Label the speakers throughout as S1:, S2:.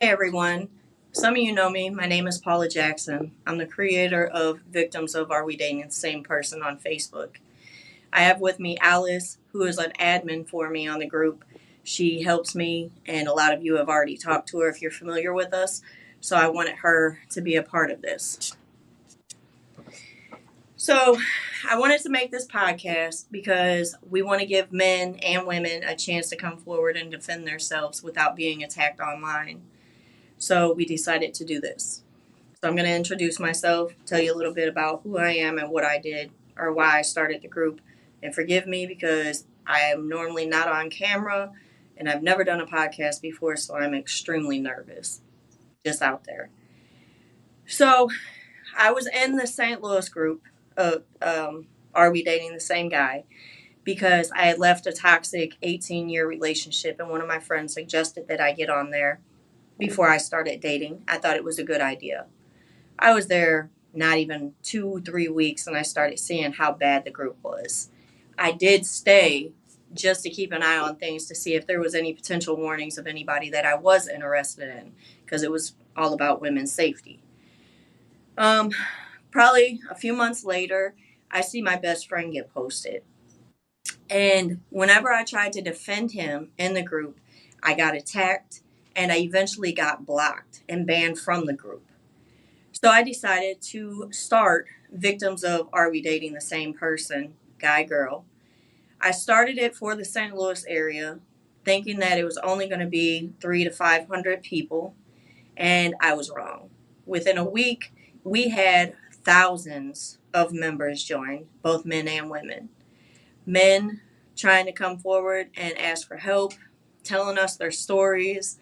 S1: Hey everyone. Some of you know me. My name is Paula Jackson. I'm the creator of Victims of AWDTSG on Facebook. I have with me Alice, who is an admin for me on the group. She helps me, and a lot of you have already talked to her if you're familiar with us. So I wanted her to be a part of this. So I wanted to make this podcast because we want to give men and women a chance to come forward and defend themselves without being attacked online. So we decided to do this. So I'm going to introduce myself, tell you a little bit about who I am and what I did or why I started the group. And forgive me because I am normally not on camera and I've never done a podcast before, so I'm extremely nervous. Just out there. So I was in the St. Louis group of Are We Dating the Same Guy? Because I had left a toxic 18-year relationship and one of my friends suggested that I get on there before I started dating. I thought it was a good idea. I was there not even 2, 3 weeks and I started seeing how bad the group was. I did stay just to keep an eye on things to see if there was any potential warnings of anybody that I was interested in because it was all about women's safety. Probably a few months later, I see my best friend get posted. And whenever I tried to defend him in the group, I got attacked and I eventually got blocked and banned from the group. So I decided to start Victims of Are We Dating the Same Person, Guy Girl. I started it for the St. Louis area, thinking that it was only going to be 300 to 500 people, and I was wrong. Within a week, we had thousands of members join, both men and women. Men trying to come forward and ask for help, telling us their stories.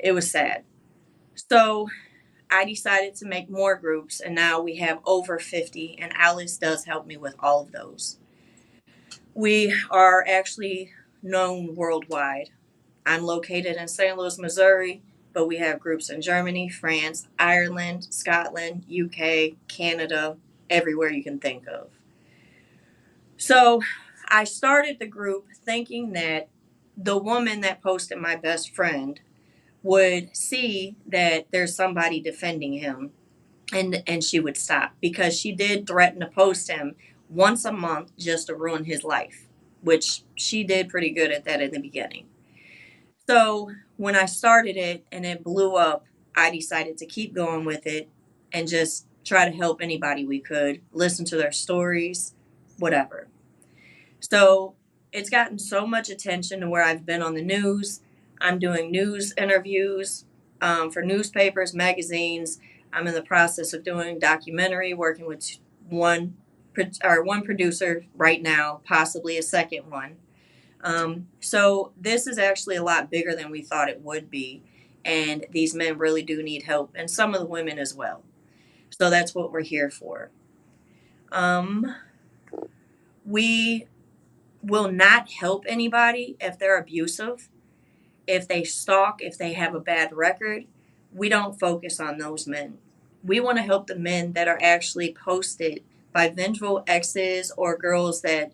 S1: It was sad. So I decided to make more groups, and now we have over 50, and Alice does help me with all of those. We are actually known worldwide. I'm located in St. Louis, Missouri, but we have groups in Germany, France, Ireland, Scotland, UK, Canada, everywhere you can think of. So I started the group thinking that the woman that posted my best friend would see that there's somebody defending him and she would stop because she did threaten to post him once a month just to ruin his life, which she did pretty good at that in the beginning. So when I started it and it blew up, I decided to keep going with it and just try to help anybody we could, listen to their stories, whatever. So it's gotten so much attention to where I've been on the news. I'm doing news interviews for newspapers, magazines. I'm in the process of doing documentary, working with one producer right now, possibly a second one. So this is actually a lot bigger than we thought it would be, and these men really do need help, and some of the women as well. So that's what we're here for. We will not help anybody if they're abusive, if they stalk, if they have a bad record. We don't focus on those men. We want to help the men that are actually posted by vengeful exes or girls that,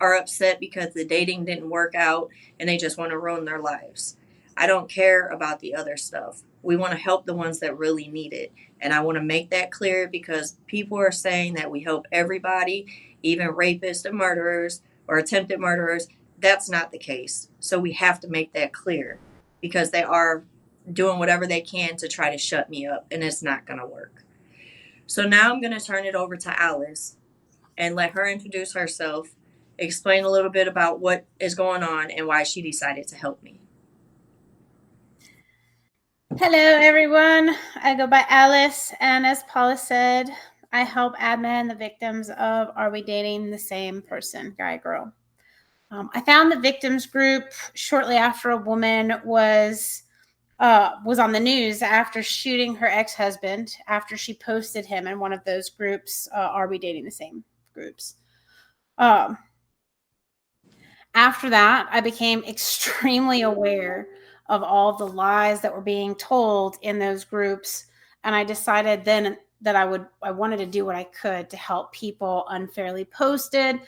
S1: are upset because the dating didn't work out and they just want to ruin their lives. I don't care about the other stuff. We want to help the ones that really need it. And I want to make that clear because people are saying that we help everybody, even rapists and murderers or attempted murderers. That's not the case. So we have to make that clear because they are doing whatever they can to try to shut me up, and it's not going to work. So now I'm going to turn it over to Alice and let her introduce herself, explain a little bit about what is going on and why she decided to help me.
S2: Hello, everyone. I go by Alice, and as Paula said, I help admin the victims of Are We Dating the Same Person, Guy Girl. I found the victims group shortly after a woman was on the news after shooting her ex-husband after she posted him in one of those groups, Are We Dating the Same groups. After that, I became extremely aware of all the lies that were being told in those groups. And I decided then that I wanted to do what I could to help people unfairly posted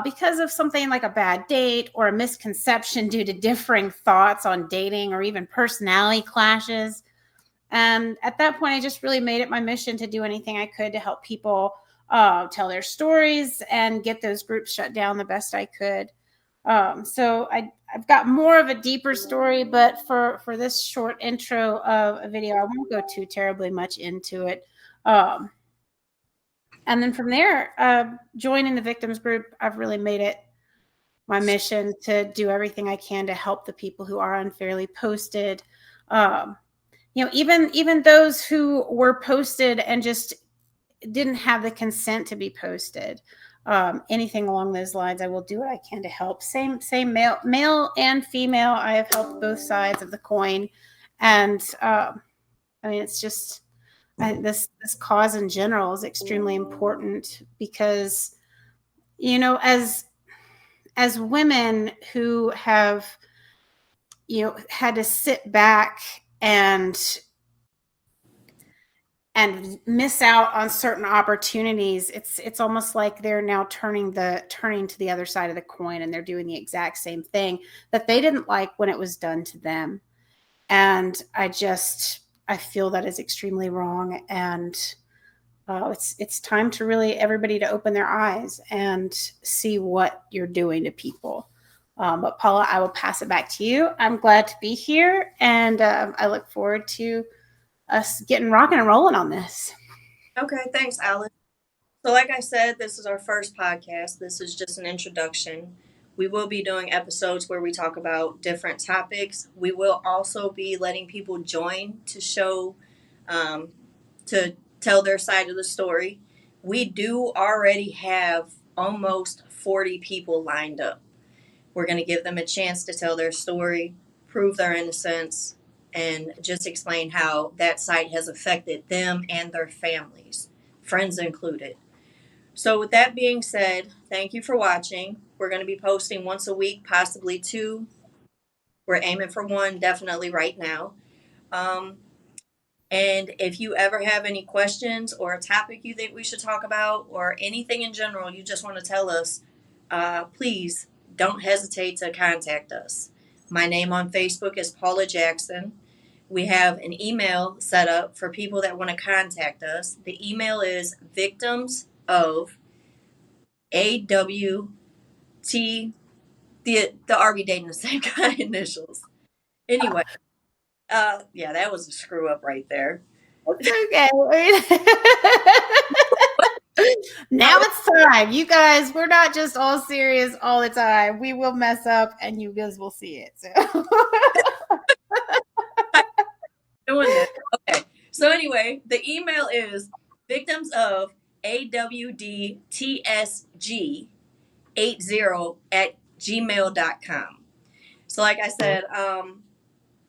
S2: because of something like a bad date or a misconception due to differing thoughts on dating or even personality clashes. And at that point, I just really made it my mission to do anything I could to help people tell their stories and get those groups shut down the best I could. So I've got more of a deeper story, but for this short intro of a video, I won't go too terribly much into it. Um, and then from there, joining the victims group, I've really made it my mission to do everything I can to help the people who are unfairly posted. Um, even those who were posted and just didn't have the consent to be posted. Anything along those lines, I will do what I can to help. Same male and female. I have helped both sides of the coin, and I mean, it's just this cause in general is extremely important because as women who have had to sit back and miss out on certain opportunities, it's almost like they're now turning to the other side of the coin, and they're doing the exact same thing that they didn't like when it was done to them. And I feel that is extremely wrong, and it's time to really everybody to open their eyes and see what you're doing to people. But Paula, I will pass it back to you. I'm glad to be here, and I look forward to us getting rocking and rolling on this.
S1: Okay, thanks, Alice. So, like I said, this is our first podcast. This is just an introduction. We will be doing episodes where we talk about different topics. We will also be letting people join to show, to tell their side of the story. We do already have almost 40 people lined up. We're going to give them a chance to tell their story, prove their innocence, and just explain how that site has affected them and their families, friends included. So, with that being said, thank you for watching. We're going to be posting once a week, possibly two. We're aiming for one definitely right now. Um, and if you ever have any questions or a topic you think we should talk about or anything in general you just want to tell us, please don't hesitate to contact us. My name on Facebook is Paula Jackson. We have an email set up for people that want to contact us. The email is victims of AWT. The Are we dating the same guy initials? Anyway, yeah, that was a screw up right there.
S2: It's okay. Now it's time. You guys, we're not just all serious all the time. We will mess up and you guys will see it. So
S1: Doing that. Okay. So anyway, the email is victims of AWDTSG 80 at gmail.com. So like I said,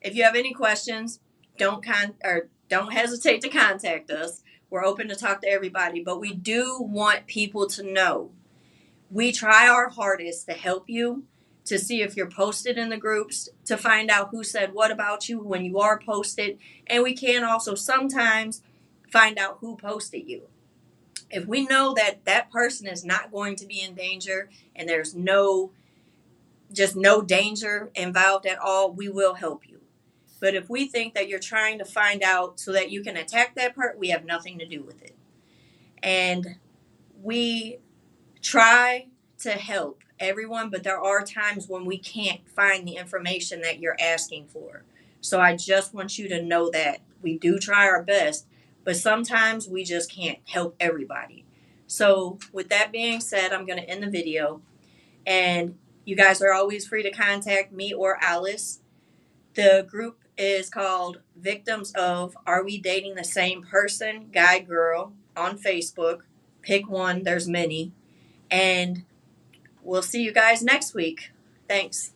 S1: if you have any questions, don't hesitate to contact us. We're open to talk to everybody, but we do want people to know we try our hardest to help you, to see if you're posted in the groups, to find out who said what about you when you are posted, and we can also sometimes find out who posted you. If we know that that person is not going to be in danger and there's no danger involved at all, we will help you. But if we think that you're trying to find out so that you can attack that part, we have nothing to do with it. And we try to help everyone, but there are times when we can't find the information that you're asking for. So I just want you to know that we do try our best, but sometimes we just can't help everybody. So with that being said, I'm going to end the video, and you guys are always free to contact me or Alice. The group is called Victims of Are We Dating the Same Person, Guy, Girl, on Facebook. Pick one, there's many. And we'll see you guys next week. Thanks.